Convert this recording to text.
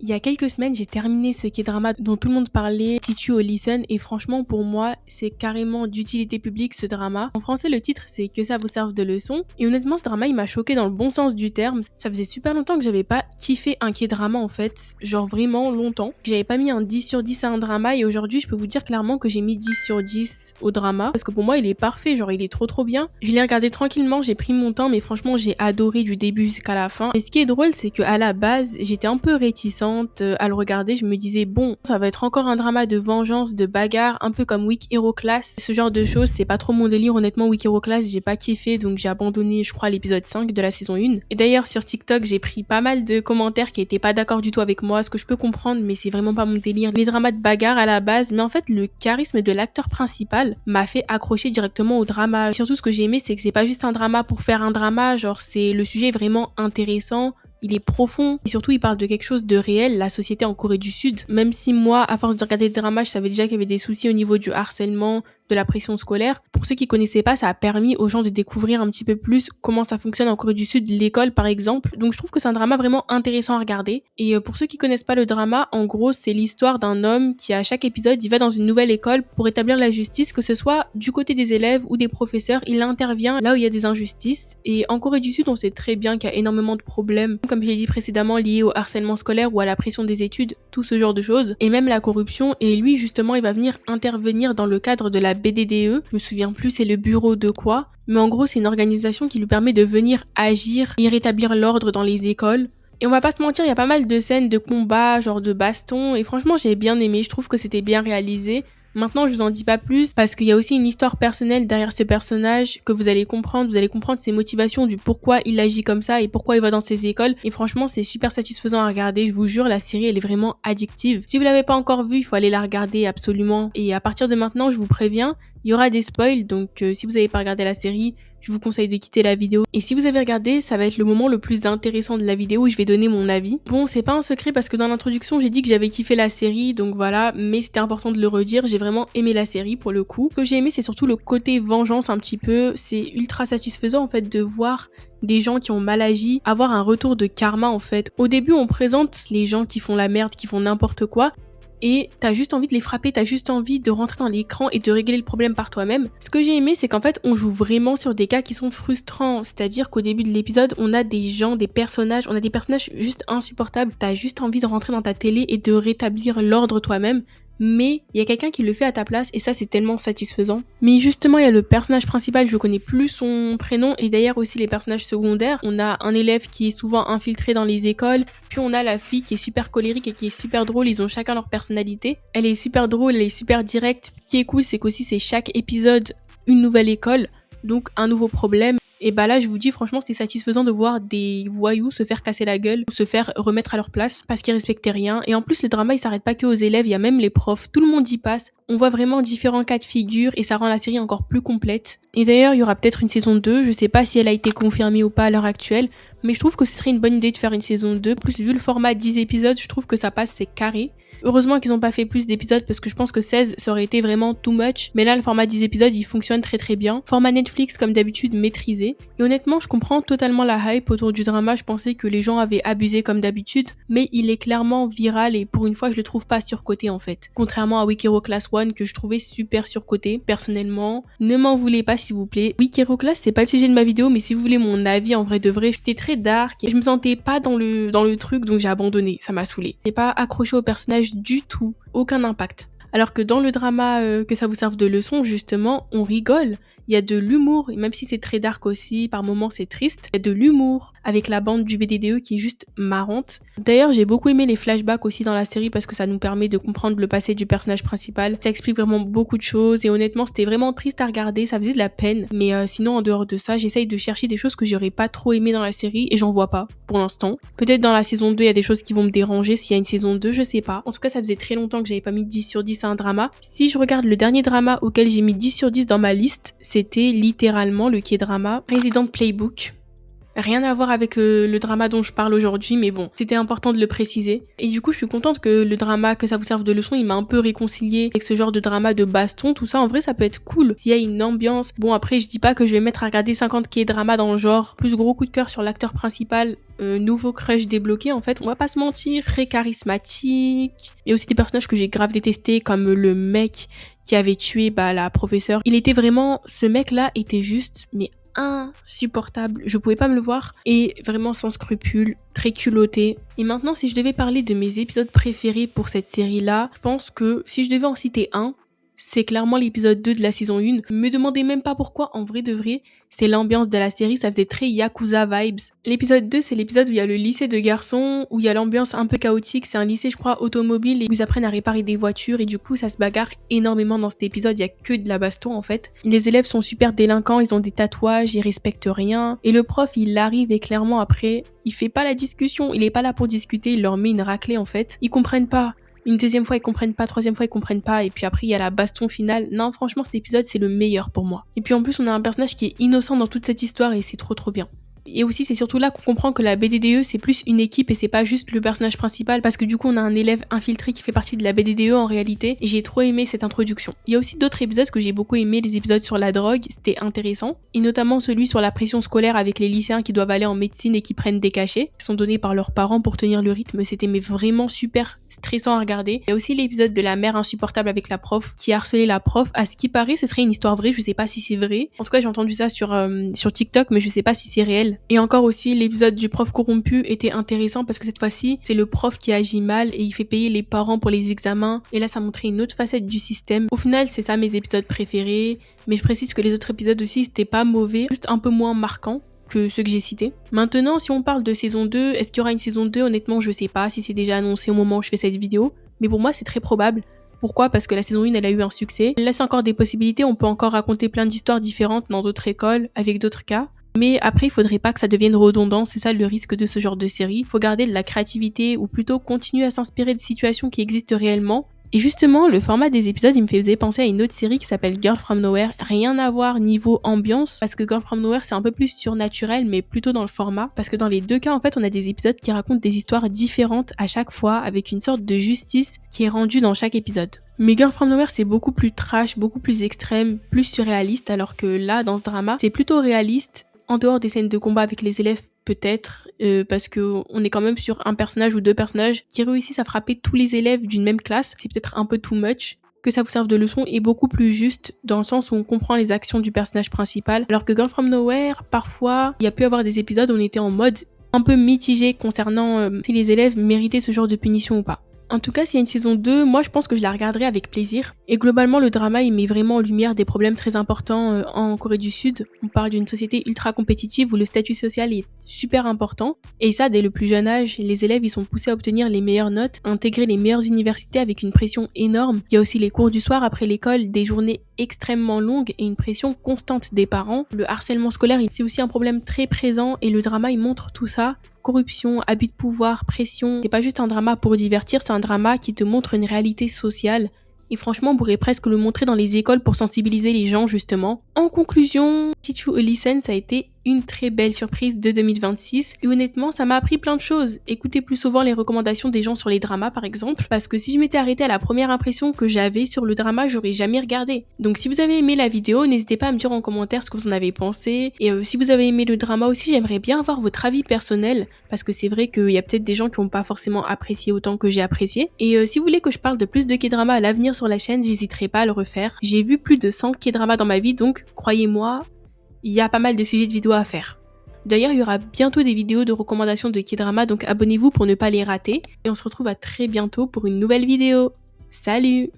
Il y a quelques semaines, j'ai terminé ce K-drama dont tout le monde parlait, Teach You a Lesson, et franchement, pour moi, c'est carrément d'utilité publique ce drama. En français, le titre, c'est Que ça vous serve de leçon. Et honnêtement, ce drama, il m'a choqué dans le bon sens du terme. Ça faisait super longtemps que j'avais pas kiffé un K-drama, en fait. Genre vraiment longtemps. J'avais pas mis un 10 sur 10 à un drama, et aujourd'hui, je peux vous dire clairement que j'ai mis 10 sur 10 au drama. Parce que pour moi, il est parfait, genre il est trop bien. Je l'ai regardé tranquillement, j'ai pris mon temps, mais franchement, j'ai adoré du début jusqu'à la fin. Et ce qui est drôle, c'est que à la base, j'étais un peu réticente à le regarder. Je me disais bon, ça va être encore un drama de vengeance, de bagarre, un peu comme Weak Hero Class. Ce genre de choses, c'est pas trop mon délire. Honnêtement, Weak Hero Class, j'ai pas kiffé, donc j'ai abandonné, je crois, l'épisode 5 de la saison 1. Et d'ailleurs, sur TikTok, j'ai pris pas mal de commentaires qui étaient pas d'accord du tout avec moi, ce que je peux comprendre, mais c'est vraiment pas mon délire. Les dramas de bagarre à la base, mais en fait, le charisme de l'acteur principal m'a fait accrocher directement au drama. Surtout, ce que j'ai aimé, c'est que c'est pas juste un drama pour faire un drama, genre le sujet est vraiment intéressant. Il est profond et surtout il parle de quelque chose de réel, la société en Corée du Sud. Même si moi, à force de regarder des dramas, je savais déjà qu'il y avait des soucis au niveau du harcèlement, de la pression scolaire. Pour ceux qui connaissaient pas, ça a permis aux gens de découvrir un petit peu plus comment ça fonctionne en Corée du Sud, l'école par exemple. Donc je trouve que c'est un drama vraiment intéressant à regarder. Et pour ceux qui connaissent pas le drama, en gros c'est l'histoire d'un homme qui à chaque épisode il va dans une nouvelle école pour établir la justice, que ce soit du côté des élèves ou des professeurs, il intervient là où il y a des injustices. Et en Corée du Sud on sait très bien qu'il y a énormément de problèmes, comme j'ai dit précédemment, liés au harcèlement scolaire ou à la pression des études, tout ce genre de choses, et même la corruption. Et lui justement il va venir intervenir dans le cadre de la BDDE, je me souviens plus c'est le bureau de quoi, mais en gros c'est une organisation qui lui permet de venir agir et rétablir l'ordre dans les écoles. Et on va pas se mentir, il y a pas mal de scènes de combat, genre de baston, et franchement j'ai bien aimé, je trouve que c'était bien réalisé. Maintenant, je vous en dis pas plus parce qu'il y a aussi une histoire personnelle derrière ce personnage que vous allez comprendre ses motivations du pourquoi il agit comme ça et pourquoi il va dans ces écoles. Et franchement, c'est super satisfaisant à regarder. Je vous jure, la série, elle est vraiment addictive. Si vous l'avez pas encore vue, il faut aller la regarder absolument. Et à partir de maintenant, je vous préviens, il y aura des spoils. Donc, si vous avez pas regardé la série, je vous conseille de quitter la vidéo. Et si vous avez regardé, ça va être le moment le plus intéressant de la vidéo où je vais donner mon avis. Bon, c'est pas un secret parce que dans l'introduction, j'ai dit que j'avais kiffé la série, donc voilà, mais c'était important de le redire. J'ai vraiment aimé la série pour le coup. Ce que j'ai aimé, c'est surtout le côté vengeance un petit peu. C'est ultra satisfaisant en fait de voir des gens qui ont mal agi avoir un retour de karma en fait. Au début, on présente les gens qui font la merde, qui font n'importe quoi, et t'as juste envie de les frapper, t'as juste envie de rentrer dans l'écran et de régler le problème par toi-même. Ce que j'ai aimé, c'est qu'en fait, on joue vraiment sur des cas qui sont frustrants. C'est-à-dire qu'au début de l'épisode, on a des personnages juste insupportables. T'as juste envie de rentrer dans ta télé et de rétablir l'ordre toi-même. Mais il y a quelqu'un qui le fait à ta place et ça c'est tellement satisfaisant. Mais justement il y a le personnage principal, je connais plus son prénom, et d'ailleurs aussi les personnages secondaires. On a un élève qui est souvent infiltré dans les écoles, puis on a la fille qui est super colérique et qui est super drôle. Ils ont chacun leur personnalité. Elle est super drôle, elle est super directe. Ce qui est cool, c'est qu'aussi c'est chaque épisode une nouvelle école, donc un nouveau problème. Et bah là, je vous dis franchement, c'était satisfaisant de voir des voyous se faire casser la gueule ou se faire remettre à leur place parce qu'ils respectaient rien. Et en plus, le drama, il s'arrête pas que aux élèves, il y a même les profs. Tout le monde y passe. On voit vraiment différents cas de figure et ça rend la série encore plus complète. Et d'ailleurs, il y aura peut-être une saison 2. Je sais pas si elle a été confirmée ou pas à l'heure actuelle, mais je trouve que ce serait une bonne idée de faire une saison 2. Plus vu le format 10 épisodes, je trouve que ça passe, c'est carré. Heureusement qu'ils ont pas fait plus d'épisodes parce que je pense que 16 ça aurait été vraiment too much. Mais là, le format 10 épisodes, il fonctionne très bien. Format Netflix, comme d'habitude, maîtrisé. Et honnêtement, je comprends totalement la hype autour du drama. Je pensais que les gens avaient abusé comme d'habitude. Mais il est clairement viral et pour une fois, je le trouve pas surcoté en fait. Contrairement à Weak Hero Class 1 que je trouvais super surcoté, personnellement. Ne m'en voulez pas s'il vous plaît. Weak Hero Class, c'est pas le sujet de ma vidéo, mais si vous voulez mon avis en vrai de vrai, c'était très dark. Et je me sentais pas dans le truc, donc j'ai abandonné. Ça m'a saoulé. J'ai pas accroché au personnage du tout, aucun impact. Alors que dans le drama Que ça vous serve de leçon, justement, on rigole. Il y a de l'humour, et même si c'est très dark aussi, par moments c'est triste, il y a de l'humour avec la bande du BDDE qui est juste marrante. D'ailleurs, j'ai beaucoup aimé les flashbacks aussi dans la série parce que ça nous permet de comprendre le passé du personnage principal. Ça explique vraiment beaucoup de choses et honnêtement, c'était vraiment triste à regarder, ça faisait de la peine. Mais sinon, en dehors de ça, j'essaye de chercher des choses que j'aurais pas trop aimé dans la série et j'en vois pas pour l'instant. Peut-être dans la saison 2, il y a des choses qui vont me déranger s'il y a une saison 2, je sais pas. En tout cas, ça faisait très longtemps que j'avais pas mis 10 sur 10 à un drama. Si je regarde le dernier drama auquel j'ai mis 10 sur 10 dans ma liste, c'était littéralement le K-drama Resident Playbook. Rien à voir avec le drama dont je parle aujourd'hui, mais bon, c'était important de le préciser. Et du coup, je suis contente que le drama Que ça vous serve de leçon, il m'a un peu réconcilié avec ce genre de drama de baston, tout ça. En vrai, ça peut être cool s'il y a une ambiance. Bon, après, je dis pas que je vais mettre à regarder 50 K-drama dans le genre. Plus gros coup de cœur sur l'acteur principal, nouveau crush débloqué, en fait. On va pas se mentir, très charismatique. Il y a aussi des personnages que j'ai grave détestés, comme le mec qui avait tué la professeure. Ce mec-là était juste, mais insupportable, je pouvais pas me le voir, et vraiment sans scrupules, très culotté. Et maintenant, si je devais parler de mes épisodes préférés pour cette série-là, je pense que si je devais en citer un, c'est clairement l'épisode 2 de la saison 1. Me demandez même pas pourquoi, en vrai de vrai, c'est l'ambiance de la série, ça faisait très Yakuza vibes. L'épisode 2, c'est l'épisode où il y a le lycée de garçons, où il y a l'ambiance un peu chaotique, c'est un lycée, je crois, automobile, et où ils apprennent à réparer des voitures, et du coup, ça se bagarre énormément dans cet épisode, il y a que de la baston, en fait. Les élèves sont super délinquants, ils ont des tatouages, ils respectent rien, et le prof, il arrive, et clairement, après, il fait pas la discussion, il est pas là pour discuter, il leur met une raclée, en fait. Ils comprennent pas. Une deuxième fois, ils comprennent pas, troisième fois, ils comprennent pas, et puis après, il y a la baston finale. Non, franchement, cet épisode, c'est le meilleur pour moi. Et puis en plus, on a un personnage qui est innocent dans toute cette histoire, et c'est trop bien. Et aussi, c'est surtout là qu'on comprend que la BDDE, c'est plus une équipe et c'est pas juste le personnage principal, parce que du coup, on a un élève infiltré qui fait partie de la BDDE en réalité, et j'ai trop aimé cette introduction. Il y a aussi d'autres épisodes que j'ai beaucoup aimé, les épisodes sur la drogue, c'était intéressant, et notamment celui sur la pression scolaire avec les lycéens qui doivent aller en médecine et qui prennent des cachets, qui sont donnés par leurs parents pour tenir le rythme, c'était vraiment super stressant à regarder. Il y a aussi l'épisode de la mère insupportable avec la prof, qui harcelait la prof. À ce qui paraît, ce serait une histoire vraie, je sais pas si c'est vrai. En tout cas, j'ai entendu ça sur TikTok, mais je sais pas si c'est réel. Et encore aussi, l'épisode du prof corrompu était intéressant parce que cette fois-ci, c'est le prof qui agit mal et il fait payer les parents pour les examens. Et là, ça montrait une autre facette du système. Au final, c'est ça mes épisodes préférés. Mais je précise que les autres épisodes aussi, c'était pas mauvais, juste un peu moins marquant que ceux que j'ai cités. Maintenant, si on parle de saison 2, est-ce qu'il y aura une saison 2? Honnêtement, je sais pas si c'est déjà annoncé au moment où je fais cette vidéo. Mais pour moi, c'est très probable. Pourquoi? Parce que la saison 1, elle a eu un succès. Elle laisse encore des possibilités, on peut encore raconter plein d'histoires différentes dans d'autres écoles, avec d'autres cas. Mais après, il faudrait pas que ça devienne redondant, c'est ça le risque de ce genre de série. Il faut garder de la créativité, ou plutôt continuer à s'inspirer de situations qui existent réellement. Et justement, le format des épisodes, il me faisait penser à une autre série qui s'appelle Girl From Nowhere. Rien à voir niveau ambiance, parce que Girl From Nowhere, c'est un peu plus surnaturel, mais plutôt dans le format. Parce que dans les deux cas, en fait, on a des épisodes qui racontent des histoires différentes à chaque fois, avec une sorte de justice qui est rendue dans chaque épisode. Mais Girl From Nowhere, c'est beaucoup plus trash, beaucoup plus extrême, plus surréaliste, alors que là, dans ce drama, c'est plutôt réaliste. En dehors des scènes de combat avec les élèves, peut-être, parce que on est quand même sur un personnage ou deux personnages qui réussissent à frapper tous les élèves d'une même classe. C'est peut-être un peu too much. Que ça vous serve de leçon est beaucoup plus juste dans le sens où on comprend les actions du personnage principal. Alors que Girl From Nowhere, parfois, il y a pu avoir des épisodes où on était en mode un peu mitigé concernant si les élèves méritaient ce genre de punition ou pas. En tout cas, s'il y a une saison 2, moi je pense que je la regarderai avec plaisir. Et globalement, le drama, il met vraiment en lumière des problèmes très importants en Corée du Sud. On parle d'une société ultra compétitive où le statut social est super important. Et ça, dès le plus jeune âge, les élèves, ils sont poussés à obtenir les meilleures notes, à intégrer les meilleures universités avec une pression énorme. Il y a aussi les cours du soir après l'école, des journées extrêmement longues et une pression constante des parents. Le harcèlement scolaire, c'est aussi un problème très présent et le drama, il montre tout ça. Corruption, abus de pouvoir, pression. C'est pas juste un drama pour divertir, c'est un drama qui te montre une réalité sociale. Et franchement, on pourrait presque le montrer dans les écoles pour sensibiliser les gens, justement. En conclusion, Teach You a Lesson, ça a été une très belle surprise de 2026. Et honnêtement, ça m'a appris plein de choses. Écoutez plus souvent les recommandations des gens sur les dramas, par exemple. Parce que si je m'étais arrêtée à la première impression que j'avais sur le drama, j'aurais jamais regardé. Donc si vous avez aimé la vidéo, n'hésitez pas à me dire en commentaire ce que vous en avez pensé. Et si vous avez aimé le drama aussi, j'aimerais bien avoir votre avis personnel. Parce que c'est vrai qu'il y a peut-être des gens qui n'ont pas forcément apprécié autant que j'ai apprécié. Et si vous voulez que je parle de plus de K-drama à l'avenir sur la chaîne, j'hésiterai pas à le refaire. J'ai vu plus de 100 K-drama dans ma vie, donc croyez-moi, il y a pas mal de sujets de vidéos à faire. D'ailleurs, il y aura bientôt des vidéos de recommandations de K-drama, donc abonnez-vous pour ne pas les rater. Et on se retrouve à très bientôt pour une nouvelle vidéo. Salut!